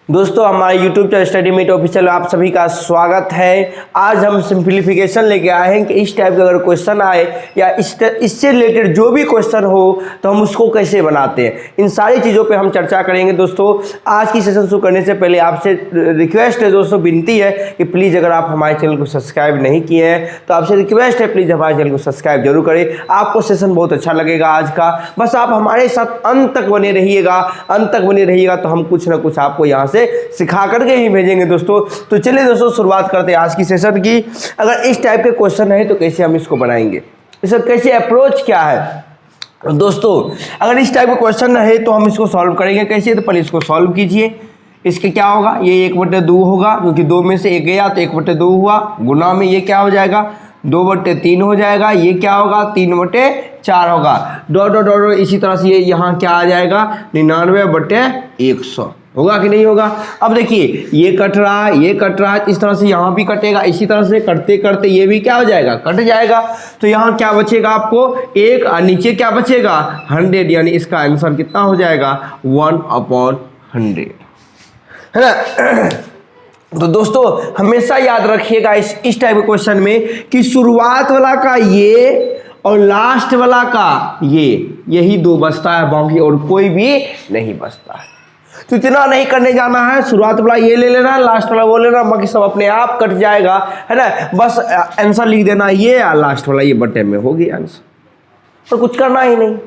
दोस्तों हमारे YouTube channel study mate official आप सभी का स्वागत है। आज हम सिंप्लीफिकेशन लेके आए हैं कि इस टाइप का अगर क्वेश्चन आए या इससे रिलेटेड जो भी क्वेश्चन हो तो हम उसको कैसे बनाते हैं, इन सारी चीज़ों पे हम चर्चा करेंगे। दोस्तों आज की सेशन शुरू करने से पहले आपसे रिक्वेस्ट है, दोस्तों विनती है कि प्लीज़ अगर आप हमारे चैनल को सब्सक्राइब नहीं किए हैं तो आपसे रिक्वेस्ट है प्लीज़ हमारे चैनल को सब्सक्राइब जरूर करें। आपको सेशन बहुत अच्छा लगेगा आज का, बस आप हमारे साथ अंत तक बने रहिएगा तो हम कुछ ना कुछ आपको यहाँ से सिखा करके ही भेजेंगे दोस्तों। तो चलिए दोस्तों शुरुआत करते हैं आज की सेशन की। अगर इस टाइप के क्वेश्चन है तो कैसे हम इसको बनाएंगे, इसका कैसे अप्रोच क्या है। दोस्तों अगर इस टाइप का क्वेश्चन है तो हम इसको सॉल्व करेंगे कैसे, तो पहले इसको सॉल्व कीजिए। इसके क्या होगा, ये 1/2 होगा क्योंकि 2 में से 1 गया तो 1/2 हुआ, गुना में ये क्या हो जाएगा 2/3 हो जाएगा, ये क्या होगा 3/4 होगा, डॉट डॉट डॉट इसी तरह से ये यहाँ क्या आ जाएगा 99/100 होगा कि नहीं होगा। अब देखिए ये कट रहा है, इस तरह से यहाँ भी कटेगा, इसी तरह से करते करते ये भी क्या हो जाएगा कट जाएगा। तो यहाँ क्या बचेगा आपको 1 और नीचे क्या बचेगा 100, यानी इसका आंसर कितना हो जाएगा 1/100 है ना। तो दोस्तों हमेशा याद रखिएगा इस टाइप के क्वेश्चन में कि शुरुआत वाला का ये और लास्ट वाला का यही 2 बचता है, बाकी और कोई भी नहीं बचता है। तो इतना नहीं करने जाना है, शुरुआत वाला ये ले लेना, लास्ट वाला वो लेना, बाकी सब अपने आप कट जाएगा है ना। बस आंसर लिख देना ये और लास्ट वाला ये बटे में होगी आंसर, और कुछ करना ही नहीं।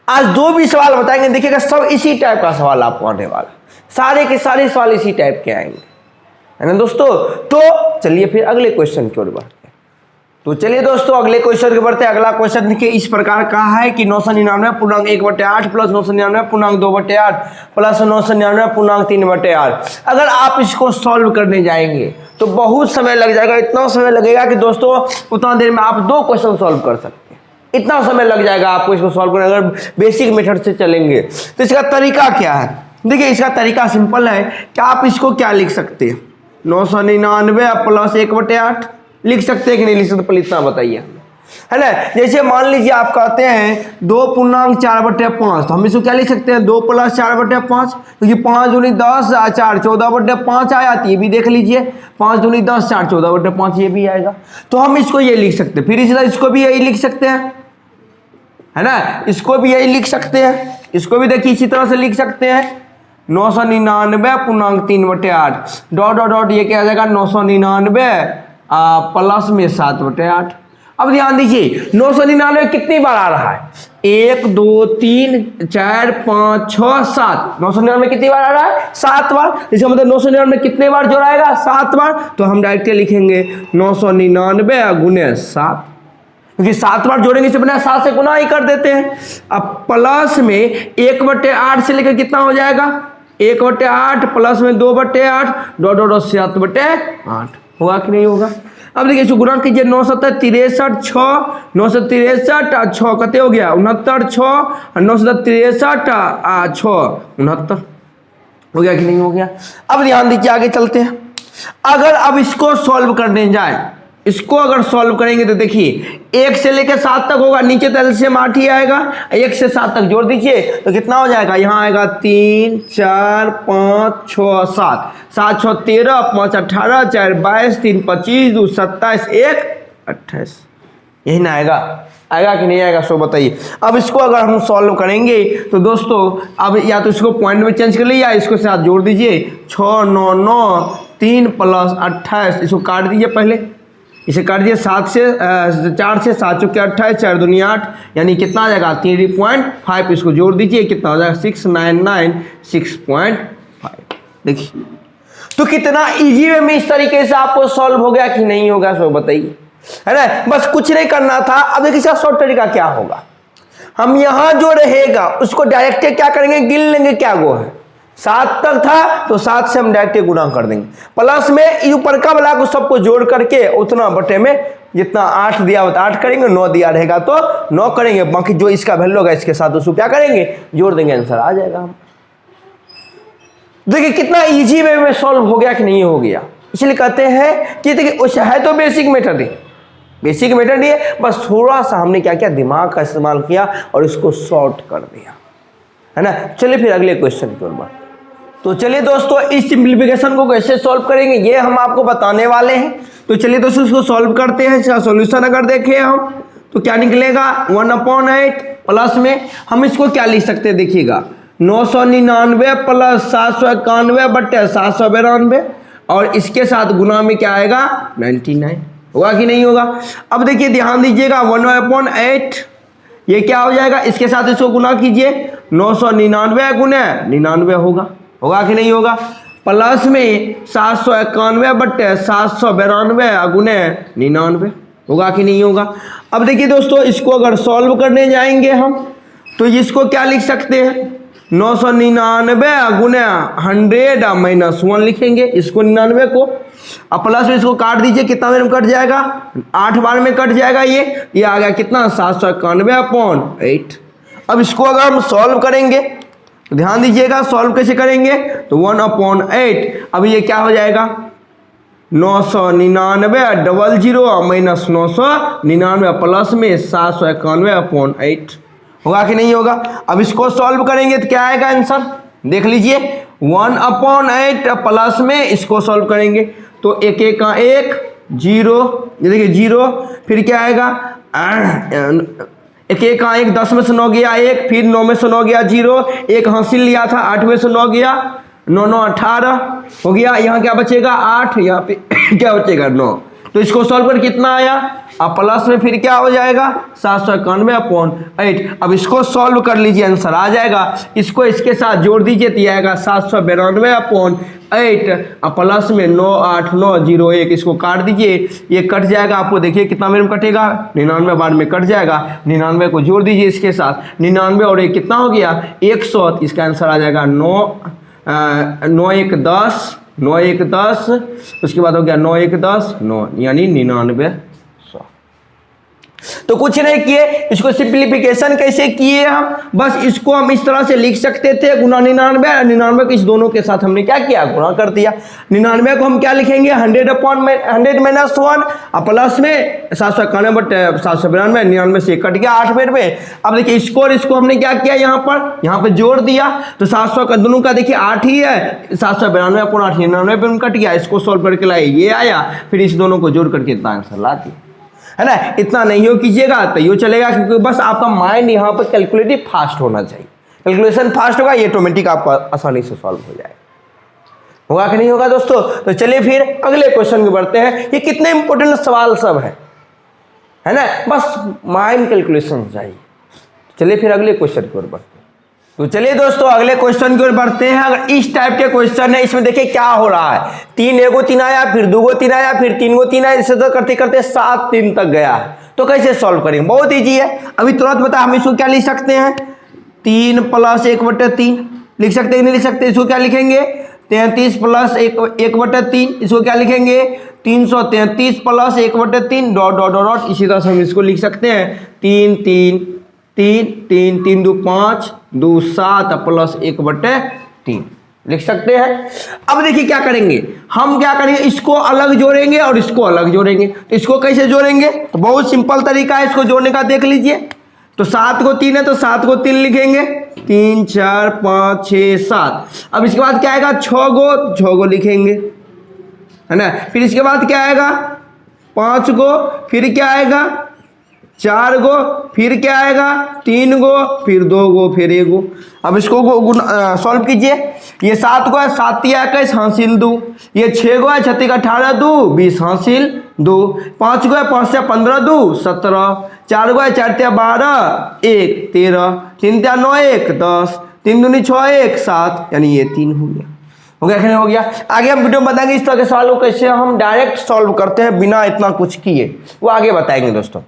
आज 2 भी सवाल बताएंगे, देखिएगा सब इसी टाइप का सवाल आपको आने वाला, सारे के सारे सवाल इसी टाइप के आएंगे है ना दोस्तों। तो चलिए फिर अगले क्वेश्चन की ओर बढ़ते हैं। तो चलिए दोस्तों अगले क्वेश्चन के बढ़ते हैं। अगला क्वेश्चन देखिए इस प्रकार कहा है कि 999.1/8 प्लस 999.2/8 प्लस 999.3/8। अगर आप इसको सॉल्व करने जाएंगे तो बहुत समय लग जाएगा, इतना समय लगेगा कि दोस्तों उतना देर में आप 2 क्वेश्चन सॉल्व कर सकते हैं, इतना समय लग जाएगा आपको इसको सॉल्व करने अगर बेसिक मेथड से चलेंगे। तो इसका तरीका क्या है, देखिए इसका तरीका सिंपल है कि आप इसको क्या लिख सकते हैं 999 प्लस 1/8 लिख सकते हैं कि नहीं लिख सकते, पहले इतना बताइए है ना। जैसे मान लीजिए आप कहते हैं 2.4/5, तो हम इसको क्या लिख सकते हैं 2 + 4/5, क्योंकि 5 दूनी 10 4 14/5 आया, ये भी देख लीजिए 5 दूनी 10 4 14/5 ये भी आएगा। तो हम इसको ये लिख सकते हैं, फिर इसी तरह इसको भी यही लिख सकते हैं है ना, इसको भी यही लिख सकते हैं, इसको भी देखिए इसी तरह से लिख सकते हैं 999.3/8 डॉट डॉट डॉट ये क्या आ जाएगा 999 प्लस में 7/8। अब ध्यान दीजिए 999 कितनी बार आ रहा है 1 2 3 4 5 6 7, 999 कितनी बार आ रहा है 7 बार। इसका मतलब 999 कितने बार जोड़ाएगा 7 बार, तो हम डायरेक्ट लिखेंगे 999 × 7, क्योंकि 7 बार जोड़ेंगे से बना 7 से गुना ही कर देते हैं। अब प्लस में 1/8 से लेकर कितना हो जाएगा 1/8 प्लस में 2/8 डॉट डॉट 7/8 होगा कि नहीं होगा। अब देखिए इसको गुणा कीजिए 9 7 63 6 963 और 6 कते हो गया 69 6 और 9 7 63 6 69 हो गया कि नहीं हो गया। अब ध्यान दीजिए आगे चलते हैं। अगर अब इसको सॉल्व करने जाए, इसको अगर सॉल्व करेंगे तो देखिए 1 से लेकर 7 तक होगा, नीचे तो एलसीएम 8 ही आएगा, 1 से 7 तक जोड़ दीजिए तो कितना हो जाएगा, यहाँ आएगा 3 4 5 6 7 7 6 13 5 18 4 22 3 25 2 27 1 28, यही ना आएगा कि नहीं आएगा सो बताइए। अब इसको अगर हम सॉल्व करेंगे तो दोस्तों अब या तो इसको पॉइंट में चेंज कर लीजिए या इसको साथ जोड़ दीजिए 6 9 9 3 + 28, इसको काट दीजिए, पहले इसे काट दिए 4 से 7 चौके 28 4 दूनी 8, यानी कितना आ जाएगा 3.5, इसको जोड़ दीजिए कितना हो जाएगा 699 6.5। देखिए तो कितना इजी वे में इस तरीके से आपको सॉल्व हो गया कि नहीं होगा सो बताइए है ना। बस कुछ नहीं करना था। अब देखिए इसका शॉर्ट तरीका क्या होगा, हम यहाँ जो रहेगा उसको डायरेक्ट क्या करेंगे गिन लेंगे, क्या गो है 7 तक था तो 7 से हम डायरेक्ट गुणा कर देंगे, प्लस में ऊपर का वाला को सबको जोड़ करके उतना बटे में जितना 8 दिया होता 8 करेंगे, 9 दिया रहेगा तो 9 करेंगे, बाकी जो इसका वैल्यू होगा इसके साथ उसको क्या करेंगे जोड़ देंगे, आंसर आ जाएगा। हम देखिए कितना इजी वे में सॉल्व हो गया कि नहीं हो गया। इसलिए कहते हैं कि देखिए है तो बेसिक मेथड ही है, बस थोड़ा सा हमने क्या किया दिमाग का इस्तेमाल किया और इसको शॉर्ट कर दिया है ना। चलिए फिर अगले क्वेश्चन की ओर बढ़ते हैं। तो चलिए दोस्तों इस सिंप्लीफिकेशन को कैसे सॉल्व करेंगे ये हम आपको बताने वाले हैं। तो चलिए दोस्तों इसको सॉल्व करते हैं। इसका सॉल्यूशन अगर देखें हम तो क्या निकलेगा 1/8 प्लस में हम इसको क्या लिख सकते हैं देखिएगा 999 प्लस 791 बटे 792 और इसके साथ गुना में क्या आएगा 99 होगा कि नहीं होगा। अब देखिए ध्यान दीजिएगा 1/8 ये क्या हो जाएगा इसके साथ इसको गुना कीजिए 999 गुने 99 होगा कि नहीं होगा प्लस में 791 बट्टे 792 गुने 99 होगा कि नहीं होगा। अब देखिए दोस्तों इसको अगर सॉल्व करने जाएंगे हम तो इसको क्या लिख सकते हैं 999 गुने 100 माइनस 1 लिखेंगे इसको 99 को। अब प्लस में इसको काट दीजिए कितना में कट जाएगा 8 बार में कट जाएगा ये आ गया कितना 791/8। अब इसको अगर हम सॉल्व करेंगे तो ध्यान दीजिएगा सॉल्व कैसे करेंगे तो 1/8 अब ये क्या हो जाएगा 999 00 माइनस 999 प्लस में 791/8 होगा कि नहीं होगा। अब इसको सॉल्व करेंगे तो क्या आएगा आंसर देख लीजिए 1/8 प्लस में इसको सॉल्व करेंगे तो एक एक का एक 0 ये देखिए 0 फिर क्या आएगा एक एक का एक 10 में से 9 गया 1 फिर 9 में से 9 गया 0 एक हासिल लिया था 8 में से 9 गया 9 9 18 हो गया। यहाँ क्या बचेगा 8 यहाँ पे क्या बचेगा 9 तो इसको सॉल्व कर कितना आया अब प्लस में फिर क्या हो जाएगा 791/8। अब इसको सॉल्व कर लीजिए आंसर आ जाएगा इसको इसके साथ जोड़ दीजिए तो आएगा 792/8 अब प्लस में 98901 इसको काट दीजिए ये कट जाएगा आपको देखिए कितना मेरे में कटेगा 99 बार में कट जाएगा 99 को जोड़ दीजिए इसके साथ 99 और 1 कितना हो गया 100 इसका आंसर आ जाएगा 9 1 10 9 1 10 उसके बाद हो गया 9 1 10 9 यानी 99 तो कुछ नहीं किए इसको सिंप्लीफिकेशन कैसे किए हम बस इसको हम इस तरह से लिख सकते थे गुना 99 को इस दोनों के साथ हमने क्या किया गुना कर दिया 99 को हम क्या लिखेंगे 100 माइनस 1 और प्लस में 791 बटे 792 99 से कट गया 8 बेर में। अब देखिए इसको और इसको हमने क्या किया यहाँ पर जोड़ दिया तो 700 का दोनों का देखिए 8 ही है 792/8 99 पे कट गया इसको सॉल्व करके लाए ये आया फिर इस दोनों को जोड़ करके इतना आंसर ला दिया है ना। इतना नहीं हो कीजिएगा तो ये चलेगा क्योंकि बस आपका माइंड यहाँ पर कैलकुलेटिव फास्ट होना चाहिए कैलकुलेशन फास्ट होगा ये ऑटोमेटिक आपका आसानी से सॉल्व हो जाएगा होगा कि नहीं होगा दोस्तों। तो चलिए फिर अगले क्वेश्चन में बढ़ते हैं। ये कितने इंपॉर्टेंट सवाल सब है ना बस माइंड कैलकुलेशन चाहिए। चलिए फिर अगले क्वेश्चन की ओर बढ़ते हैं। तो चलिए दोस्तों अगले क्वेश्चन की ओर बढ़ते हैं। अगर इस टाइप के क्वेश्चन है इसमें देखिए क्या हो रहा है 3 1 3 आया फिर 2 3 आया फिर 3 3 आया इसे तो करते करते 7 3 तक गया है तो कैसे सॉल्व करेंगे बहुत ईजी है। अभी तुरंत बता हम इसको क्या लिख सकते हैं 3 + 1/3 लिख सकते हैं नहीं लिख सकते इसको क्या लिखेंगे 33 + 1/3 इसको क्या लिखेंगे 333 + 1/3 डॉट डॉट डॉट इसी तरह से हम इसको लिख सकते हैं 3 3 3 3 3 2 5 2 7 प्लस 1/3 लिख सकते हैं। अब देखिए क्या करेंगे हम क्या करेंगे इसको अलग जोड़ेंगे और इसको अलग जोड़ेंगे। तो इसको कैसे जोड़ेंगे तो बहुत सिंपल तरीका है इसको जोड़ने का देख लीजिए। तो 7 को 3 है तो 7 को 3 लिखेंगे 3 4 5 6 7। अब इसके बाद क्या आएगा 6 गो लिखेंगे है ना। फिर इसके बाद क्या आएगा 5 गो फिर क्या आएगा 4 गो फिर क्या आएगा 3 गो फिर 2 गो फिर 1 गो। अब इसको सॉल्व कीजिए। ये 7 गो है 7 21 हासिल 2 ये 6 गो है 36 18 2 20 हासिल 2 5 गो है 5 से 15 2 17 4 गो है 4 12 1 13 3 9 1 10 3 दूनी 6 1 7 यानी ये 3 हो गया हो गया। आगे हम वीडियो में बताएंगे इस तरह के सवाल को कैसे हम डायरेक्ट सॉल्व करते हैं बिना इतना कुछ किए वो आगे बताएंगे दोस्तों।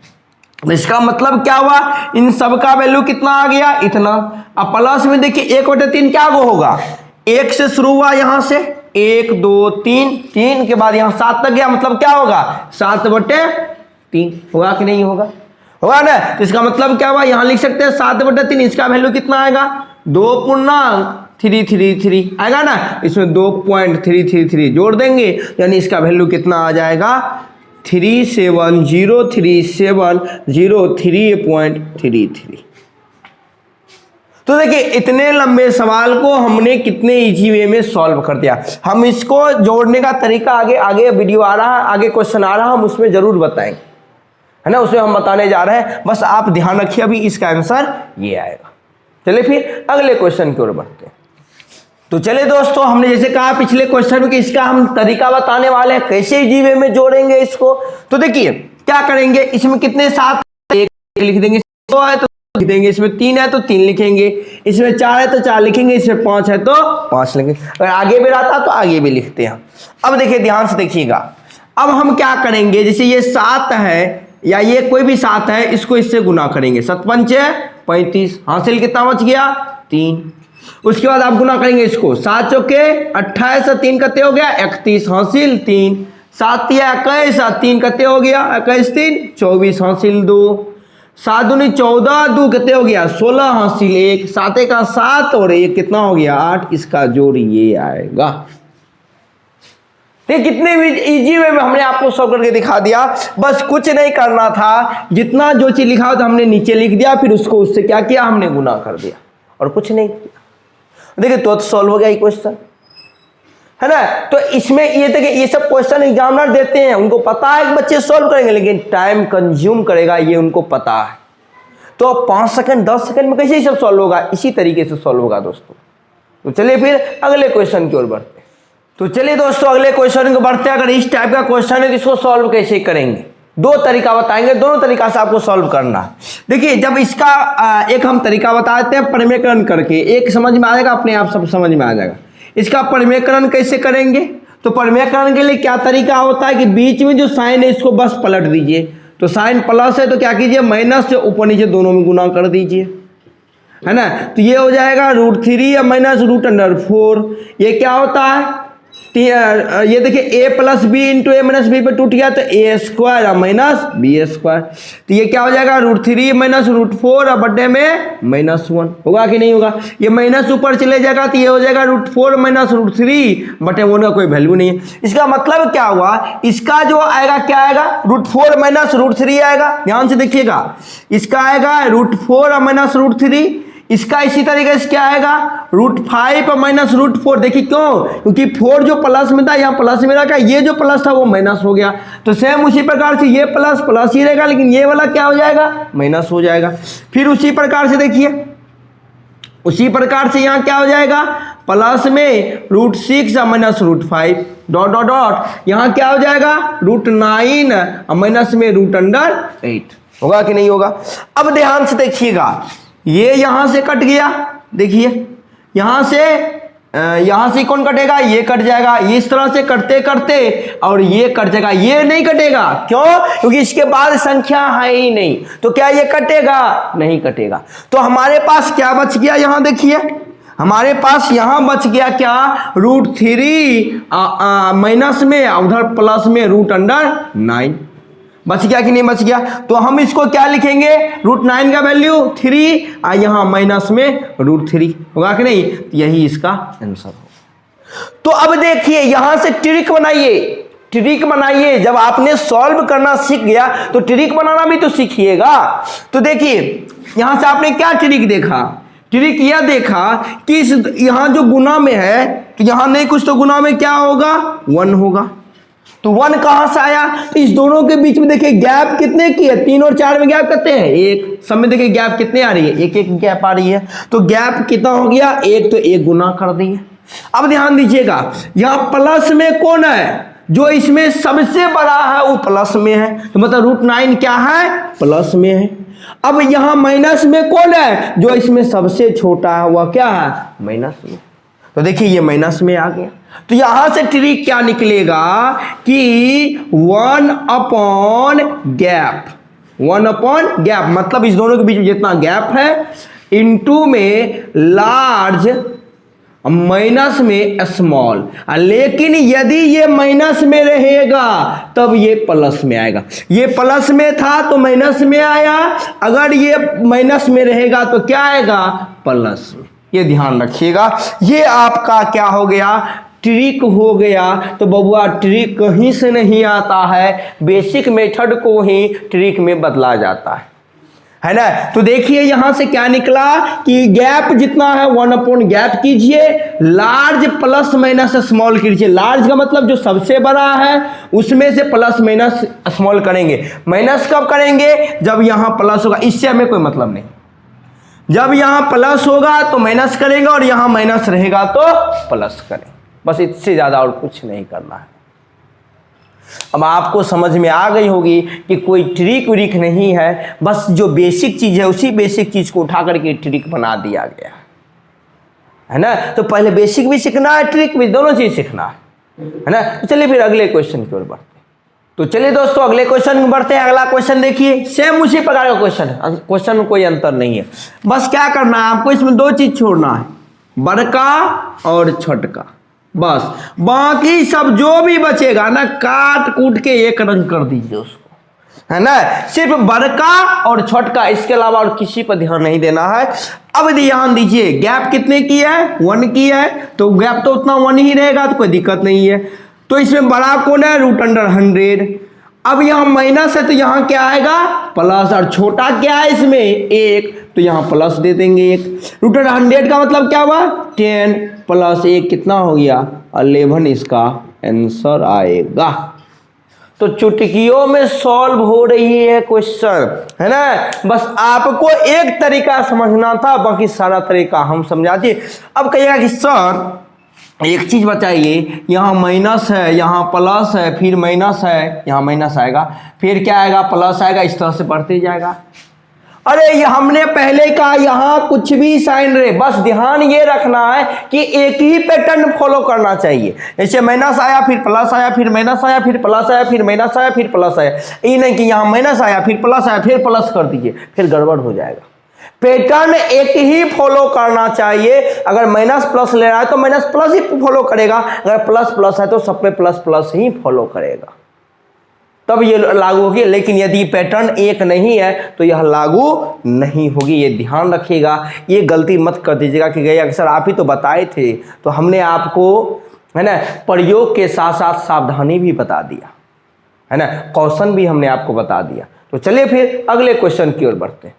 इसका मतलब क्या हुआ इन सब का वैल्यू कितना आ गया इतना। अब प्लस में देखिए 1/3 क्या वो होगा 1 से शुरू हुआ यहां से 1 2 3 3 के बाद यहां 7 तक गया मतलब क्या होगा 7/3 होगा कि नहीं होगा होगा ना। तो इसका मतलब क्या हुआ यहां लिख सकते हैं 7/3 इसका वैल्यू कितना आएगा 2.333 आएगा ना। इसमें 2.333 जोड़ देंगे यानी इसका वैल्यू कितना आ जाएगा 3703703.33। तो देखिए इतने लंबे सवाल को हमने कितने इजी वे में सॉल्व कर दिया। हम इसको जोड़ने का तरीका आगे आगे वीडियो आ रहा है, आगे क्वेश्चन आ रहा है, हम उसमें जरूर बताएंगे, है ना, उसमें हम बताने जा रहे हैं। बस आप ध्यान रखिए, अभी इसका आंसर ये आएगा। चलिए फिर अगले क्वेश्चन की ओर बढ़ते हैं। तो चलिए दोस्तों, हमने जैसे कहा पिछले क्वेश्चन में कि इसका हम तरीका बताने वाले हैं, कैसे इजी वे में जोड़ेंगे इसको। तो देखिए क्या करेंगे, इसमें कितने 7 एक लिख देंगे, 2 है तो लिख देंगे, इसमें 3 है तो 3 लिखेंगे, इसमें 4 है तो 4 लिखेंगे, इसमें 5 है तो 5 लिखेंगे। अगर आगे भी रहता तो आगे भी लिखते हैं। अब देखिए ध्यान से देखिएगा, अब हम क्या करेंगे, जैसे ये 7 है या ये कोई भी 7 है, इसको इससे गुना करेंगे, 7 पंचे 35, हासिल कितना बच गया 3। उसके बाद आप गुना करेंगे इसको, 7 चौके 28 और 3 कते हो गया 31, हासिल 3, 7 या 21 और 3 कते हो गया 21 3 24, हासिल 2, 7 दूनी 14, 2 कितने हो गया 16, हासिल 1, 7 का 7 और 1 कितना हो गया 8, इसका जोड़ ये आएगा। ठीक, कितने भी इजी वे में हमने आपको सॉल्व करके दिखा दिया। बस कुछ नहीं करना था, जितना जो चीज लिखा हो तो हमने नीचे लिख दिया, फिर उसको उससे क्या किया, हमने गुना कर दिया और कुछ नहीं किया। देखिए तो सॉल्व हो गया ये क्वेश्चन, है ना। तो इसमें ये देखिए, ये सब क्वेश्चन एग्जामिनर देते हैं, उनको पता है कि बच्चे सॉल्व करेंगे, लेकिन टाइम कंज्यूम करेगा, ये उनको पता है। तो 5 सेकंड 10 सेकंड में कैसे ये सब सॉल्व होगा, इसी तरीके से सॉल्व होगा दोस्तों। तो चलिए फिर अगले क्वेश्चन की ओर बढ़ते हैं। तो चलिए दोस्तों अगले क्वेश्चन को बढ़ते हैं। अगर इस टाइप का क्वेश्चन है तो इसको सॉल्व कैसे करेंगे, 2 तरीका बताएंगे, दोनों तरीका से आपको सॉल्व करना है। देखिए जब इसका एक हम तरीका बता देते हैं परिमेयकरण करके, एक समझ में आ जाएगा, अपने आप सब समझ में आ जाएगा। इसका परिमेयकरण कैसे करेंगे, तो परिमेयकरण के लिए क्या तरीका होता है कि बीच में जो साइन है इसको बस पलट दीजिए। तो साइन प्लस है तो क्या कीजिए, माइनस से ऊपर नीचे दोनों में गुना कर दीजिए, है ना। तो ये हो जाएगा √3 या माइनस √4। ये क्या होता है, ये देखिए a plus B into A minus B पे टूट गया तो a स्क्वायर और माइनस बी स्क्वायर। तो ये क्या हो जाएगा, √3 माइनस √4 और बड्डे में -1 होगा कि नहीं होगा। ये माइनस ऊपर चले जाएगा तो ये हो जाएगा √4 माइनस √3 बटे 1 का कोई वैल्यू नहीं है। इसका मतलब क्या हुआ, इसका जो आएगा क्या आएगा, √4 माइनस √3 आएगा। ध्यान से देखिएगा, इसका आएगा √4 और माइनस √3, इसका इसी तरीके से क्या आएगा √5 और माइनस √4। देखिए क्यों, क्योंकि 4 जो प्लस में था यहाँ प्लस में रखा, ये जो प्लस था वो माइनस हो गया। तो सेम उसी प्रकार से ये प्लस प्लस ही रहेगा, लेकिन ये वाला क्या हो जाएगा, माइनस हो जाएगा। फिर उसी प्रकार से देखिए, उसी प्रकार से यहाँ क्या हो जाएगा, प्लस में √6 और माइनस √5 डॉट डॉट डॉट, यहाँ क्या हो जाएगा √9 और माइनस में √8 होगा कि नहीं होगा। अब ध्यान से देखिएगा, ये यहां से कट गया, देखिए यहां से कौन कटेगा, ये कट जाएगा। इस तरह से करते करते और ये कट जाएगा, ये नहीं कटेगा, क्यों, क्योंकि इसके बाद संख्या है ही नहीं। तो क्या ये कटेगा, नहीं कटेगा। तो हमारे पास क्या बच गया, यहां देखिए हमारे पास यहां बच गया क्या, √3 माइनस में उधर प्लस में √9 बच गया कि नहीं बच गया। तो हम इसको क्या लिखेंगे, √9 का वैल्यू 3 और यहाँ माइनस में √3 होगा कि नहीं। यही इसका आंसर होगा। तो अब देखिए यहां से ट्रिक बनाइए, ट्रिक बनाइए। जब आपने सॉल्व करना सीख गया तो ट्रिक बनाना भी तो सीखिएगा। तो देखिए यहां से आपने क्या ट्रिक देखा, ट्रिक यह देखा कि इस यहां जो गुना में है तो यहां नहीं कुछ, तो गुना में क्या होगा 1 होगा। तो 1 कहां से आया, तो इस दोनों के बीच में देखिए गैप कितने की है, 3 और 4 में गैप कितने हैं, 1। सब में देखिए गैप कितने आ रही है, 1 गैप आ रही है। तो गैप कितना हो गया 1, तो 1 गुना कर दिए। अब ध्यान दीजिएगा, यहां प्लस में कौन है, जो इसमें सबसे बड़ा है वो प्लस में है, तो मतलब √9 क्या है, प्लस में है। अब यहां माइनस में कौन है, जो इसमें सबसे छोटा है वह क्या है, माइनस में। तो देखिए ये माइनस में आ गया। तो यहां से ट्रिक क्या निकलेगा कि 1/गैप, मतलब इस दोनों के बीच में जितना गैप है इनटू में लार्ज माइनस में स्मॉल। लेकिन यदि ये माइनस में रहेगा तब ये प्लस में आएगा। ये प्लस में था तो माइनस में आया, अगर ये माइनस में रहेगा तो क्या आएगा, प्लस में। ये ध्यान रखिएगा, ये आपका क्या हो गया, ट्रिक हो गया। तो बबुआ ट्रिक कहीं से नहीं आता है, बेसिक मेथड को ही ट्रिक में बदला जाता है है ना। तो देखिए यहां से क्या निकला कि गैप जितना है 1 गैप कीजिए, लार्ज प्लस माइनस स्मॉल कीजिए। लार्ज का मतलब जो सबसे बड़ा है उसमें से प्लस माइनस स्मॉल करेंगे। माइनस कब करेंगे? जब यहां प्लस होगा, इससे हमें कोई मतलब नहीं। जब यहां प्लस होगा तो माइनस करेंगे और यहां माइनस रहेगा तो प्लस करेंगे, बस इससे ज्यादा और कुछ नहीं करना है। अब आपको समझ में आ गई होगी कि कोई ट्रिक व्रिक नहीं है, बस जो बेसिक चीज है उसी बेसिक चीज को उठा करके ट्रिक बना दिया गया है ना। तो पहले बेसिक भी सीखना है, ट्रिक भी, दोनों चीज सीखना है ना। तो चलिए फिर अगले क्वेश्चन की ओर बढ़ते हैं। तो चलिए दोस्तों अगले क्वेश्चन में बढ़ते हैं। अगला क्वेश्चन देखिए, सेम उसी प्रकार का क्वेश्चन है, क्वेश्चन में कोई अंतर नहीं है। बस क्या करना है आपको, इसमें दो चीज छोड़ना है, बड़का और छोटका, बस। बाकी सब जो भी बचेगा ना काट कूट के एक रंग कर दीजिए उसको, है ना। सिर्फ बड़का और छोटका, इसके अलावा और किसी पर ध्यान नहीं देना है। अब ध्यान दीजिए, गैप कितने की है? 1 की है, तो गैप तो उतना 1 ही रहेगा, तो कोई दिक्कत नहीं है। तो इसमें बड़ा कौन है? √100। अब यहां माइनस है तो यहां क्या आएगा? प्लस। और छोटा क्या है इसमें? 1, तो यहां प्लस दे देंगे 1। √100 का मतलब क्या हुआ? 10 प्लस 1 कितना हो गया? 11 इसका आंसर आएगा। तो चुटकियों में सॉल्व हो रही है क्वेश्चन, है ना। बस आपको एक तरीका समझना था, बाकी सारा तरीका हम समझा दिए। अब कहिएगा कि सर एक चीज बताइए, यहाँ माइनस है, यहाँ प्लस है, फिर माइनस है, यहाँ माइनस आएगा, फिर क्या आएगा? प्लस आएगा, इस तरह से बढ़ते जाएगा। अरे ये हमने पहले कहा यहाँ कुछ भी साइन रहे, बस ध्यान ये रखना है कि एक ही पैटर्न फॉलो करना चाहिए। जैसे माइनस आया फिर प्लस आया, फिर माइनस आया फिर प्लस आया, फिर माइनस आया फिर प्लस आया। ये नहीं कि यहाँ माइनस आया फिर प्लस आया फिर प्लस कर दीजिए, फिर गड़बड़ हो जाएगा। पैटर्न एक ही फॉलो करना चाहिए। अगर माइनस प्लस ले रहा है तो माइनस प्लस ही फॉलो करेगा, अगर प्लस प्लस है तो सब पे प्लस प्लस ही फॉलो करेगा, तब ये लागू होगी। लेकिन यदि पैटर्न एक नहीं है तो यह लागू नहीं होगी, ये ध्यान रखिएगा। ये गलती मत कर दीजिएगा कि गए अक्सर आप ही तो बताए थे, तो हमने आपको, है ना, प्रयोग के साथ साथ सावधानी भी बता दिया, है ना, क्वेश्चन भी हमने आपको बता दिया। तो चलिए फिर अगले क्वेश्चन की ओर बढ़ते हैं।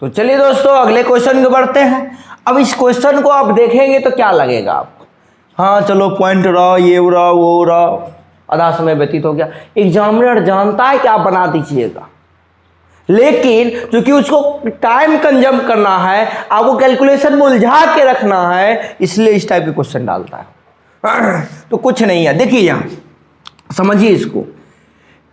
तो चलिए दोस्तों अगले क्वेश्चन को बढ़ते हैं। अब इस क्वेश्चन को आप देखेंगे तो क्या लगेगा आपको? हाँ चलो पॉइंट रहा, ये रहा, वो रहा, आधा समय व्यतीत हो गया। एग्जामिनर जानता है कि आप बना दीजिएगा, लेकिन क्योंकि उसको टाइम कंज्यूम करना है, आपको कैलकुलेशन में उलझा के रखना है, इसलिए इस टाइप के क्वेश्चन डालता है। तो कुछ नहीं है, देखिए यहाँ समझिए इसको।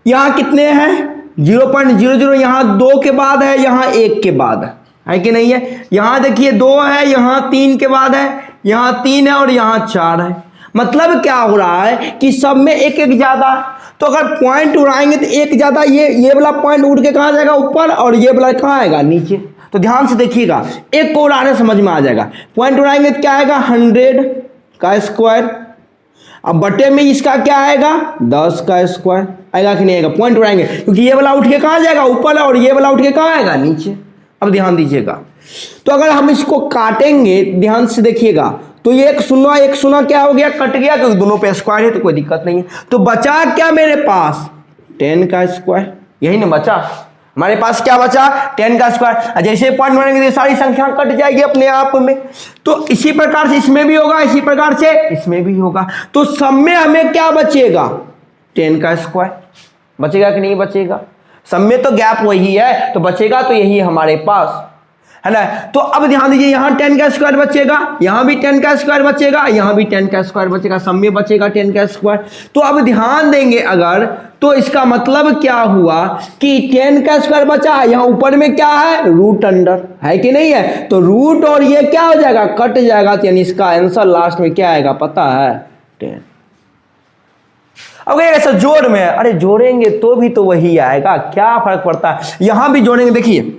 यहाँ कितने हैं? 0.00, यहाँ 2 के बाद है, यहाँ 1 के बाद है कि नहीं है? यहाँ देखिए 2 है, यहाँ 3 के बाद है, यहाँ 3 है और यहाँ 4 है। मतलब क्या हो रहा है कि सब में एक एक ज्यादा। तो अगर पॉइंट उड़ाएंगे तो एक ज्यादा, ये वाला पॉइंट उड़ के कहाँ जाएगा? ऊपर, और ये वाला कहाँ आएगा? नीचे। तो ध्यान से देखिएगा, एक को उड़ाने समझ में आ जाएगा। पॉइंट उड़ाएंगे तो क्या आएगा? 100 का स्क्वायर। अब बटे में इसका क्या आएगा? 10 का स्क्वायर आएगा कि नहीं आएगा? पॉइंट उड़ाएंगे, क्योंकि ये वाला उठ के कहाँ जाएगा? ऊपर, और ये वाला उठ के कहाँ आएगा? नीचे। अब ध्यान दीजिएगा, तो अगर हम इसको काटेंगे, ध्यान से देखिएगा, तो ये एक शून्य क्या हो गया? कट गया, क्योंकि दोनों पे स्क्वायर है तो कोई दिक्कत नहीं है। तो बचा क्या मेरे पास? 10 का स्क्वायर, यही ना बचा हमारे पास। क्या बचा? 10 का स्क्वायर। जैसे पॉइंट बनेंगे तो सारी संख्या कट जाएगी अपने आप में। तो इसी प्रकार से इसमें भी होगा, इसी प्रकार से इसमें भी होगा। तो सब में हमें क्या बचेगा? 10 का स्क्वायर बचेगा कि नहीं बचेगा? सब में तो गैप वही है, तो बचेगा तो यही हमारे पास, है ना। तो अब ध्यान दीजिए, यहाँ 10 का स्क्वायर बचेगा, यहाँ भी 10 का स्क्वायर बचेगा, यहाँ भी 10 का स्क्वायर बचेगा, सब में बचेगा 10 का स्क्वायर। तो अब ध्यान देंगे अगर, तो इसका मतलब क्या हुआ कि 10 का स्क्वायर बचा, यहाँ ऊपर में क्या है? √अंडर है कि नहीं है? तो रूट और ये क्या हो जाएगा? कट जाएगा, तो यानी इसका आंसर लास्ट में क्या आएगा पता है? 10। अब ऐसा जोड़ में, अरे जोड़ेंगे तो भी तो वही आएगा, क्या फर्क पड़ता है? यहां भी जोड़ेंगे, देखिए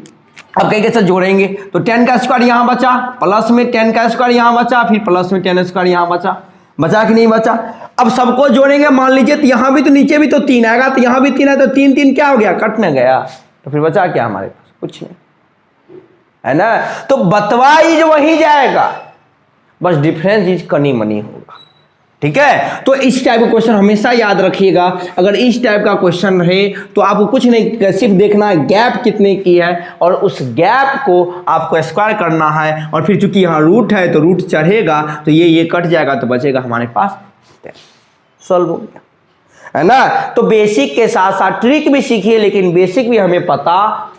अब कहीं कैसे जोड़ेंगे, तो 10 का स्क्वायर यहां बचा, प्लस में 10 का स्क्वायर यहां बचा, फिर प्लस में 10 स्क्वायर यहां बचा, बचा कि नहीं बचा? अब सबको जोड़ेंगे, मान लीजिए तो यहां भी तो नीचे भी तो 3 आएगा, तो यहां भी 3 है, तो 3 3 क्या हो गया? कट न गया, तो फिर बचा क्या हमारे पास? कुछ नहीं, है ना। तो बतवा इज वही जाएगा, बस डिफरेंस इज कनी मनी होगा, ठीक है। तो इस टाइप का क्वेश्चन हमेशा याद रखिएगा। अगर इस टाइप का क्वेश्चन रहे तो आपको कुछ नहीं, सिर्फ देखना है गैप कितने की है और उस गैप को आपको स्क्वायर करना है। और फिर चूंकि यहाँ रूट है तो रूट चढ़ेगा तो ये कट जाएगा तो बचेगा हमारे पास, सॉल्व हो गया, है ना। तो बेसिक के साथ साथ ट्रिक भी सीखिए, लेकिन बेसिक भी हमें पता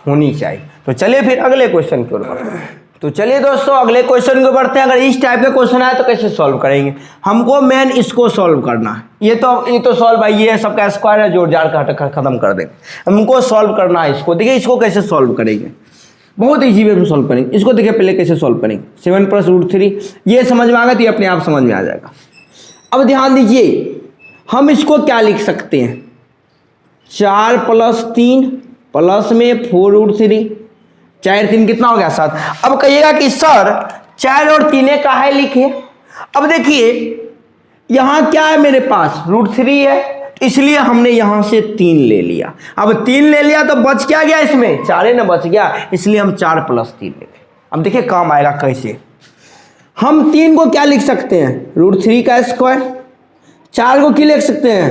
होनी चाहिए। तो चलिए फिर अगले क्वेश्चन की ओर बढ़ते हैं। तो चलिए दोस्तों अगले क्वेश्चन को बढ़ते हैं। अगर इस टाइप का क्वेश्चन आए तो कैसे सॉल्व करेंगे, हमको मेन इसको सॉल्व करना है। ये तो सॉल्व भाई, ये सबका स्क्वायर है, जोड़ जाड़ का खत्म कर देंगे। हमको सॉल्व करना है इसको। देखिए इसको कैसे सॉल्व करेंगे, बहुत ईजी वे में सॉल्व करेंगे इसको। देखिए पहले कैसे सॉल्व करेंगे, 7 + √3 ये समझ में आ गया तो ये अपने आप समझ में आ जाएगा। अब ध्यान दीजिए हम इसको क्या लिख सकते हैं, 4 + 3 प्लस में 4√3, 4 3 कितना हो गया 7। अब कहिएगा कि सर 4 और 3 काहे लिखे। अब देखिए यहां क्या है मेरे पास, √3 है, इसलिए हमने यहां से 3 ले लिया। अब 3 ले लिया तो बच क्या गया, इसमें 4 ना बच गया, इसलिए हम 4 + 3 ले गए। अब देखिए काम आएगा कैसे, हम 3 को क्या लिख सकते हैं, √3 का स्क्वायर, 4 को क्या लिख सकते हैं,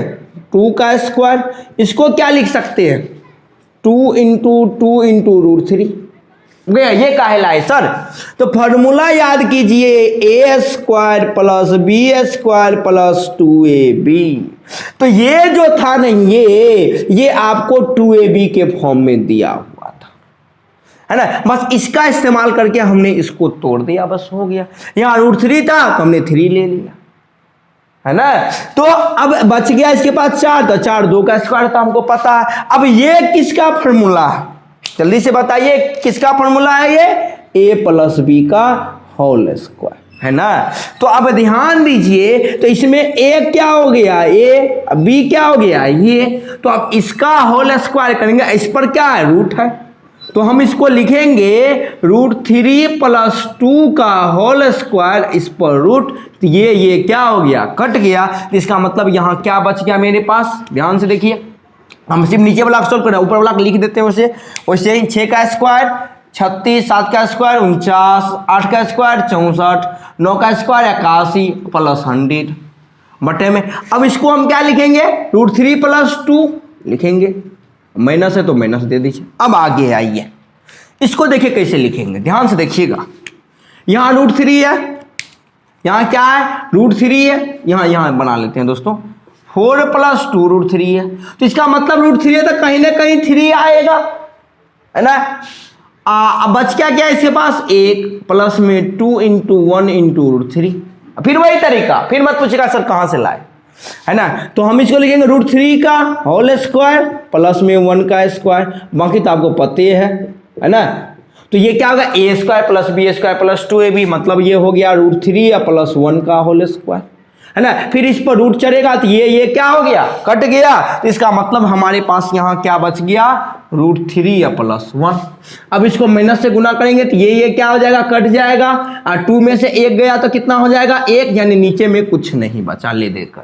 2 का स्क्वायर, इसको क्या लिख सकते हैं, 2 × 2 × √3 गया। ये काहे लाए सर, तो फॉर्मूला याद कीजिए, a² + b² + 2ab। तो ये जो था ना ये आपको 2ab के फॉर्म में दिया हुआ था, है ना। बस इसका इस्तेमाल करके हमने इसको तोड़ दिया, बस हो गया। यहाँ √3 था तो हमने 3 ले लिया, है ना। तो अब बच गया इसके पास 4, तो 4 2 का स्क्वायर था, हमको पता है। अब ये किसका फॉर्मूला है, जल्दी से बताइए किसका फॉर्मूला है, ये a + b का होल स्क्वायर, है ना। तो अब ध्यान दीजिए, तो इसमें a क्या हो गया, a, b क्या हो गया ये, तो अब इसका होल स्क्वायर करेंगे, इस पर क्या है, रूट है, तो हम इसको लिखेंगे √3 + 2 का होल स्क्वायर, इस पर रूट, तो ये क्या हो गया, कट गया। तो इसका मतलब यहाँ क्या बच गया मेरे पास, ध्यान से देखिए। हम सिर्फ नीचे वाला सॉल्व करें, ऊपर वाला लिख देते हैं वैसे ही। 6 का स्क्वायर 36, 7 का स्क्वायर 49, 8 का स्क्वायर 64, 9 का स्क्वायर 81 + 100 बटे में। अब इसको हम क्या लिखेंगे, √3 + 2 लिखेंगे, माइनस है तो माइनस दे दीजिए। अब आगे आइए, इसको देखिए कैसे लिखेंगे, ध्यान से देखिएगा। यहाँ √3 है, यहाँ क्या है, √3 है, यहाँ बना लेते हैं दोस्तों, 4 + 2 √3 है, तो इसका मतलब √3 है तो कहीं ना कहीं 3 आएगा, है ना। अब बच क्या इसके पास, 1 प्लस में 2 × 1 × √3। फिर वही तरीका, फिर मत पूछेगा सर कहाँ से लाए, है ना। तो हम इसको लिखेंगे √3 का होल स्क्वायर प्लस में 1 का स्क्वायर, बाकी तो आपको पते है ना। तो ये क्या होगा, a² + b² + 2ab, मतलब ये हो गया √3 + 1 का होल स्क्वायर, है ना। फिर इस पर रूट चढ़ेगा तो ये क्या हो गया, कट गया। तो इसका मतलब हमारे पास यहाँ क्या बच गया, √3 + 1। अब इसको माइनस से गुना करेंगे तो ये क्या हो जाएगा, कट जाएगा, और 2 में से 1 गया तो कितना हो जाएगा, 1, यानी नीचे में कुछ नहीं बचा, ले देकर,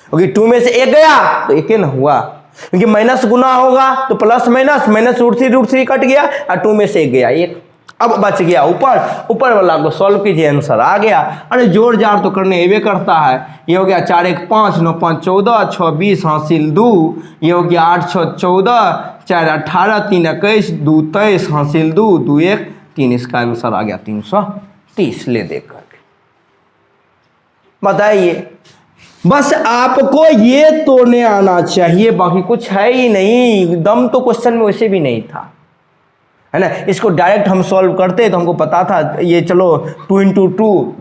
क्योंकि 2 में से 1 गया तो 1 ना हुआ, क्योंकि माइनस गुना होगा तो प्लस माइनस, माइनस √3 कट गया, और 2 में से 1 गया 1। अब बच गया ऊपर वाला को सॉल्व कीजिए, आंसर आ गया। अरे जोड़ जाड़ तो करने एवे करता है। ये हो गया 4 1 5 9 5 14 6 20 हासिल 2, ये हो गया 8 6 14 4 18 3 21 2 23 हासिल 2 2 1 3, इसका आंसर आ गया 330। ले देकर बताइए, बस आपको ये तोड़ने आना चाहिए, बाकी कुछ है ही नहीं। दम तो क्वेश्चन में वैसे भी नहीं था, है ना। इसको डायरेक्ट हम सॉल्व करते तो हमको पता था ये, चलो 2 × 2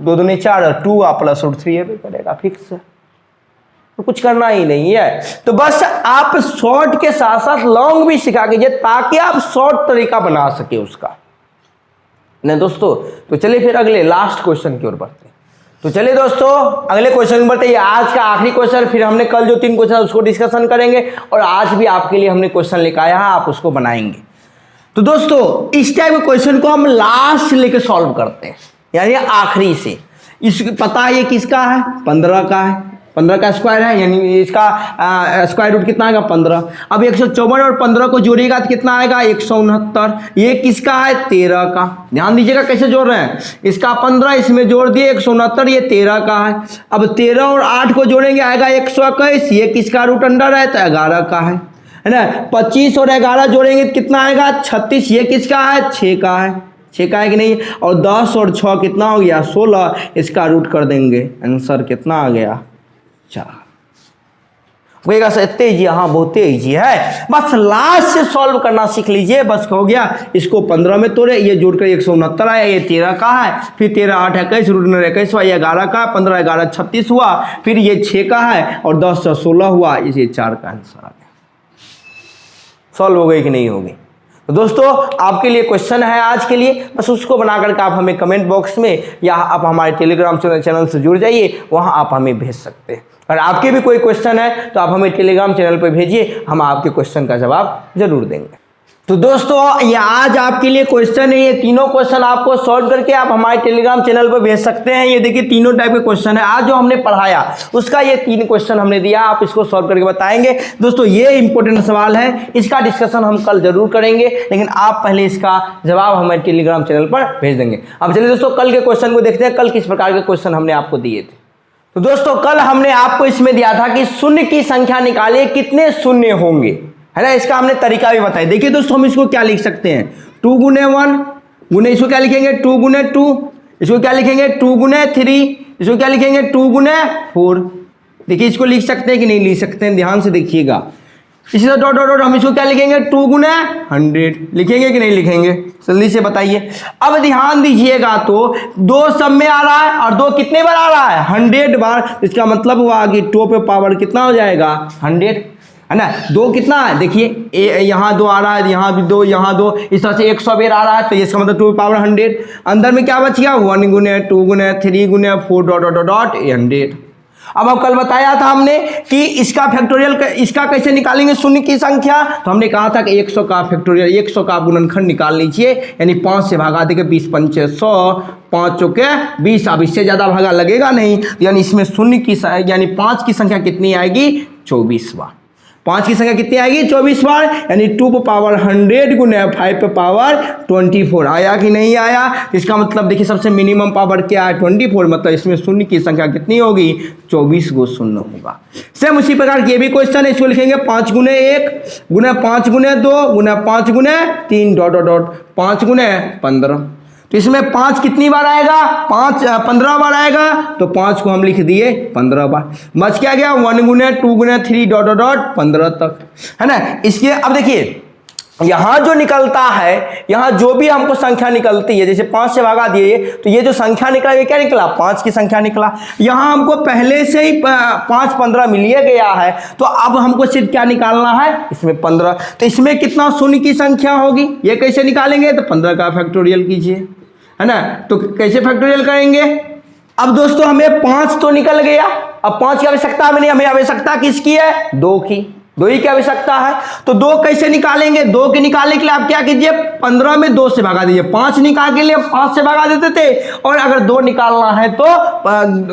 2 दूनी 4 2 प्लस √3 भी करेगा, फिक्स है, तो कुछ करना ही नहीं है। तो बस आप शॉर्ट के साथ साथ लॉन्ग भी सिखा कीजिए, ताकि आप शॉर्ट तरीका बना सके उसका, नहीं दोस्तों। तो चलिए फिर अगले लास्ट क्वेश्चन की ओर बढ़ते हैं। तो चलिए दोस्तों अगले क्वेश्चन में बढ़ते हैं। आज का आखिरी क्वेश्चन, फिर हमने कल जो 3 क्वेश्चन उसको डिस्कशन करेंगे, और आज भी आपके लिए हमने क्वेश्चन लेकर आया है, आप उसको बनाएंगे। तो दोस्तों इस टाइप के क्वेश्चन को हम लास्ट से लेकर सॉल्व करते हैं, यानी आखिरी से। इस पता है ये किसका है, 15 का है, 15 का स्क्वायर है, यानी इसका स्क्वायर रूट कितना आएगा 15। अब 154 और 15 को जोड़ेगा तो कितना आएगा 169। ये किसका है 13 का। ध्यान दीजिएगा कैसे जोड़ रहे हैं, इसका 15 इसमें जोड़ दिए 169, ये 13 का है। अब 13 और 8 को जोड़ेंगे आएगा 121, ये किसका रूट अंडर है तो 11 का है ना। 25 और 11 जोड़ेंगे तो कितना आएगा 36, ये किसका है 6 का है, 6 का है कि नहीं। और 10 और 6 कितना हो गया 16, इसका रूट कर देंगे, आंसर कितना आ गया 4। होगा सर इतने ईजी, हाँ बहुत ईजी है, बस लास्ट से सॉल्व करना सीख लीजिए, बस हो गया। इसको 15 में तोड़े, ये जोड़कर 169 आया, ये 13 का है, फिर 13 8 21 रूट 21 हुआ, ये 11 का, 15 11 36 हुआ, फिर ये 6 का है और 10 से 16 हुआ, इसे 4 का आंसर आ गया। सॉल्व हो गई कि नहीं होगी। तो दोस्तों आपके लिए क्वेश्चन है आज के लिए, बस उसको बना करके आप हमें कमेंट बॉक्स में या आप हमारे टेलीग्राम चैनल से जुड़ जाइए, वहाँ आप हमें भेज सकते हैं। अगर आपके भी कोई क्वेश्चन है तो आप हमें टेलीग्राम चैनल पर भेजिए, हम आपके क्वेश्चन का जवाब जरूर देंगे। तो दोस्तों ये आज आपके लिए क्वेश्चन है, ये तीनों क्वेश्चन आपको सॉल्व करके आप हमारे टेलीग्राम चैनल पर भेज सकते हैं। ये देखिए तीनों टाइप के क्वेश्चन है, आज जो हमने पढ़ाया उसका ये 3 क्वेश्चन हमने दिया, आप इसको सॉल्व करके बताएंगे। दोस्तों ये इंपॉर्टेंट सवाल है, इसका डिस्कशन हम कल जरूर करेंगे, लेकिन आप पहले इसका जवाब हमारे टेलीग्राम चैनल पर भेज देंगे। अब चलिए दोस्तों कल के क्वेश्चन को देखते हैं, कल किस प्रकार के क्वेश्चन हमने आपको दिए थे। तो दोस्तों कल हमने आपको इसमें दिया था कि शून्य की संख्या निकालिए कितने शून्य होंगे, है ना। इसका हमने तरीका भी बताया। देखिए दोस्तों हम इसको क्या लिख सकते हैं, 2 गुने 1 गुने, इसको क्या लिखेंगे 2 गुने 2, इसको क्या लिखेंगे 2 गुने 3, इसको क्या लिखेंगे 2 गुने 4। देखिए इसको लिख सकते हैं कि नहीं लिख सकते हैं, ध्यान से देखिएगा। इसी तरह डॉट डॉट डॉट हम इसको क्या लिखेंगे 2 गुने 100, लिखेंगे कि नहीं लिखेंगे, जल्दी से बताइए। अब ध्यान दीजिएगा तो 2 सब में आ रहा है और 2 कितने बार आ रहा है 100 बार, इसका मतलब हुआ कि 2 पे पावर कितना हो जाएगा 100, है ना। 2 कितना है देखिए, यहाँ 2 आ रहा है, यहाँ भी 2, यहाँ 2, इस तरह से 100 बार आ रहा है, तो इसका मतलब 2 पावर 100। अंदर में क्या बच गया 1 गुने 2 गुने 3 गुने 4 डॉट डॉट डॉट 100। अब कल बताया था हमने कि इसका फैक्टोरियल, इसका कैसे निकालेंगे शून्य की संख्या, तो हमने कहा था कि 100 का फैक्टोरियल, 100 का गुणनखंड निकाल लीजिए, यानी 5 से भागा देंगे, 20 पंचे 100, 5 चौके 20। अब इससे ज्यादा भागा लगेगा नहीं, यानी इसमें शून्य की यानी 5 की संख्या कितनी आएगी 24 बार। 5 की संख्या कितनी आएगी 24 बार, यानी 2 पे पावर 100 गुने 5 पे पावर 24 आया कि नहीं आया। इसका मतलब देखिए सबसे मिनिमम पावर क्या है 24, मतलब इसमें शून्य की संख्या कितनी होगी 24 गो शून्य होगा। सेम उसी प्रकार ये भी क्वेश्चन है, इसको लिखेंगे 5 गुने 1 गुने 5 गुने 2 गुने 5 गुने 3 डॉट डॉट डॉट 5 गुने 15। तो इसमें 5 कितनी बार आएगा 15 बार आएगा, तो 5 को हम लिख दिए 15 बार। बच क्या गया 1 गुने 2 गुने 3 डॉट डॉट डॉट 15 तक, है ना। इसके अब देखिए यहाँ जो निकलता है, यहाँ जो भी हमको संख्या निकलती है, जैसे 5 से भागा दिए तो ये जो संख्या निकला ये क्या निकला 5 की संख्या निकला। यहाँ हमको पहले से ही 5 15 मिल गया है, तो अब हमको सिर्फ क्या निकालना है इसमें 15। तो इसमें कितना शून्य की संख्या होगी, ये कैसे निकालेंगे, तो 15 का फैक्टोरियल कीजिए, है ना। तो कैसे फैक्टोरियल करेंगे, अब दोस्तों हमें 5 तो निकल गया, अब 5 की आवश्यकता हमें नहीं, हमें आवश्यकता किसकी है 2 की, 2 ही की आवश्यकता है। तो 2 कैसे निकालेंगे, 2 के निकालने के लिए आप क्या कीजिए 15 में 2 से भगा दीजिए। 5 निकाल के लिए 5 से भगा देते थे, और अगर 2 निकालना है तो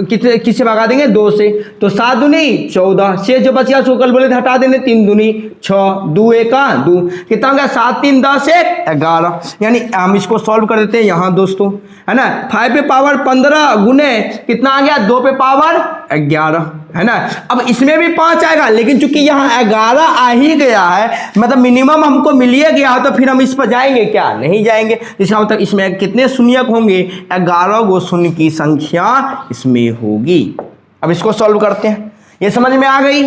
किससे भगा देंगे 2 से, तो 7 दूनी 14, से जो बच गया सो कल बोले थे हटा देने, 3 दूनी 6, 2 1 2, कितना हो गया 7 3 10 1 11। यानी हम इसको सॉल्व कर देते हैं यहाँ दोस्तों, है ना। 5 पे पावर 15 गुने कितना आ गया 2 पे पावर 11, है ना। अब इसमें भी 5 आएगा, लेकिन चूंकि यहाँ 11 आ ही गया है, मतलब मिनिमम हमको मिल ही गया, तो फिर हम इस पर जाएंगे क्या, नहीं जाएंगे। इसका मतलब इसमें कितने शून्यक होंगे 11 गो शून्य की संख्या इसमें होगी। अब इसको सॉल्व करते हैं, ये समझ में आ गई।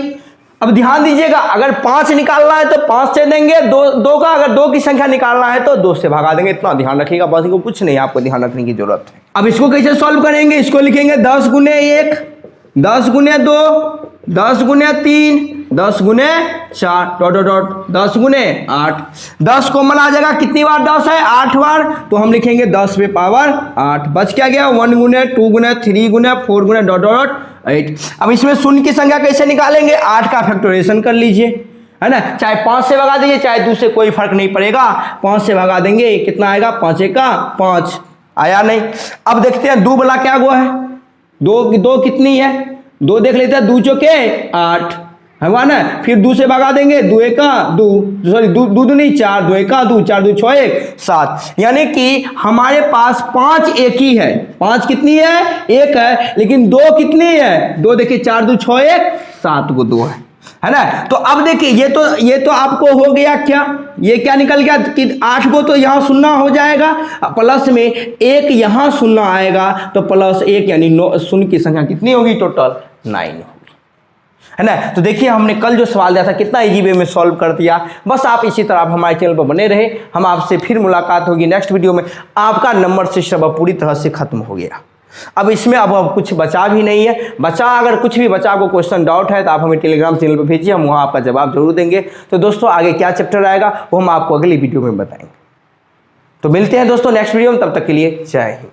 अब ध्यान दीजिएगा, अगर 5 निकालना है तो 5 से देंगे 2 का, अगर 2 की संख्या निकालना है तो 2 से भगा देंगे, इतना ध्यान रखिएगा, बस इनको कुछ नहीं आपको ध्यान रखने की जरूरत है। अब इसको कैसे सॉल्व करेंगे, इसको लिखेंगे 10 गुने 1 10 गुने 2 10 गुने 3 10 गुने 4 डॉट डॉट डॉट 10 गुने 8। 10 कॉमन आ जाएगा, कितनी बार 10 है 8 बार, तो हम लिखेंगे 10 पे पावर 8। बच क्या गया 1 गुने 2 गुने 3 गुने 4 गुने डॉट डॉट 8। अब इसमें शून्य की संख्या कैसे निकालेंगे, 8 का फैक्टोरिएशन कर लीजिए, है ना। चाहे 5 से भगा दीजिए चाहे 2 से, कोई फर्क नहीं पड़ेगा। 5 से भगा देंगे कितना आएगा 5 का 5 आया नहीं। अब देखते हैं 2 वाला क्या हुआ है, 2 कितनी है 2 देख लेते हैं, 2 चौके 8 हुआ ना। फिर 2 से भगा देंगे, 2 एका 2, सॉरी 2 नहीं 4, 2 एका 2, 4 2 6 1 7, यानी कि हमारे पास 5 एक ही है। 5 कितनी है? 1 है, लेकिन 2 कितनी है? 2 देखिए 4 2 6 1 7 को 2 है ना। तो अब देखिए ये तो आपको हो गया क्या, ये क्या निकल गया कि 8 को तो यहाँ शून्य हो जाएगा, प्लस में 1 यहाँ शून्य आएगा, तो प्लस 1 यानी 9 शून्य की संख्या कितनी होगी? टोटल 9 होगी, है ना। तो देखिए हमने कल जो सवाल दिया था कितना इजी वे में सॉल्व कर दिया। बस आप इसी तरह हमारे चैनल पर बने रहे, हम आपसे फिर मुलाकात होगी नेक्स्ट वीडियो में। आपका नंबर सिस्टम अब पूरी तरह से खत्म हो गया, अब इसमें अब कुछ बचा भी नहीं है। अगर कुछ भी बचा आपको क्वेश्चन डाउट है तो आप हमें टेलीग्राम चैनल पर भेजिए, हम वहाँ आपका जवाब जरूर देंगे। तो दोस्तों आगे क्या चैप्टर आएगा वो हम आपको अगली वीडियो में बताएंगे। तो मिलते हैं दोस्तों नेक्स्ट वीडियो में, तब तक के लिए जय हिंद।